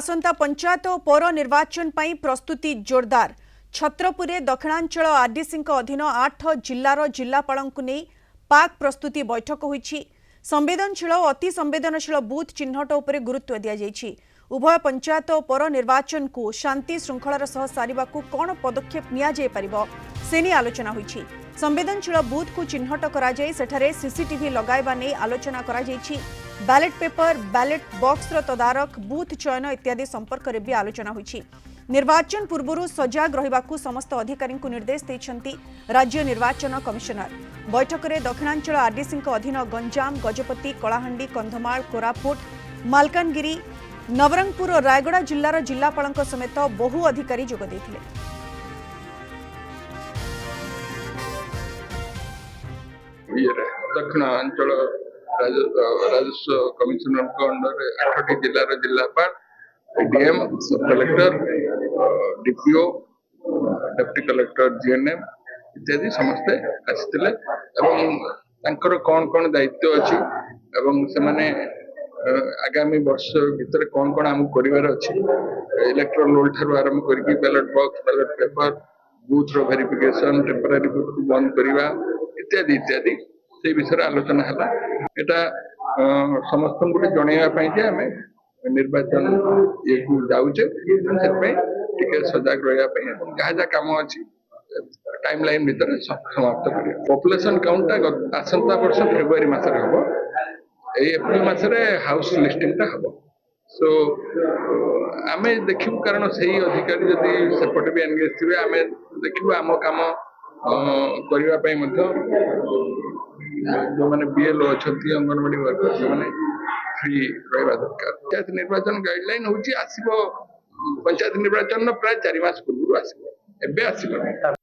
आसंता पंचायत और पौर निर्वाचन पई प्रस्तुति जोरदार। छत्रपुर दक्षिणांचल आरडीसी अधीन 8 जिल्लार जिल्लापालंकु नै पाक प्रस्तुति बैठक होईछि। संवेदनशील और अति संवेदनशील बूथ चिन्हट उपरे गुरुत्व दिया जायछि। उभय पंचायत और पौर निर्वाचन को शांति श्रृंखलार सह सारिबाकु कोन पदक्षेप निया जाय परिबो सेनी आलोचना होईछि। संवेदनशील बूथ को चिन्हट करा जाय सेठारे सीसीटीवी लगाइबा नै आलोचना करा जायछि। बैलेट पेपर बैलेट बॉक्स तदारक बूथ चयन इत्यादि संपर्क में भी आलोचना होईछि। निर्वाचन पूर्व सजग रहिबाकु समस्त अधिकारी को निर्देश देइछन्ति राज्य निर्वाचन कमिशनर। बैठक में दक्षिणांचल आरडीसी अधीन गंजाम गजपति कलाहांडी कंधमाल कोरापुट मालकानगिरी नवरंगपुर और रायगड़ा जिल्लार जिल्लापालंक समेत बहु अधिकारी जोग देथिले। दक्षिणांचल राजस्व कमिशनर अंडर 8 जिलार जिलापाल डीएम सब collector DPO deputy collector GNM इत्यादि समस्ते आसिथिले एवं तांकर कौन कौन दायित्व अछि एवं से माने आगामी वर्ष भीतर कौन कौन आम करिवार अछि इलेक्ट्रोल रोल ठारू आरंभ करके ballot box ballot paper booth रो वेरिफिकेशन टेम्पररी बूथ को बंद करिवा इत्यादि इत्यादि से विषय आलोचना है। यहाँ समस्त जनइबा जे आम निर्वाचन ये जाऊे टे सजग रहा जहाँ जहाँ कम अच्छी टाइम लाइन भितर समाप्त कर पॉपुलेशन काउंट आसंता वर्ष फेब्रुआरी मसरे हम एप्रिल मसरे हाउस लिस्टिंग हम सो आम देखू कारण से अधिकारी जदि सेपटे भी एनगेज थे आम देखू आम कम करने जो मैंने बीएलओ अच्छा अंगनवाड़ी वर्कर जो मैंने फ्री रहा दरकार। पंचायत निर्वाचन गाइडलाइन हूँ पंचायत निर्वाचन प्राय 4 मास पूर्व आसो।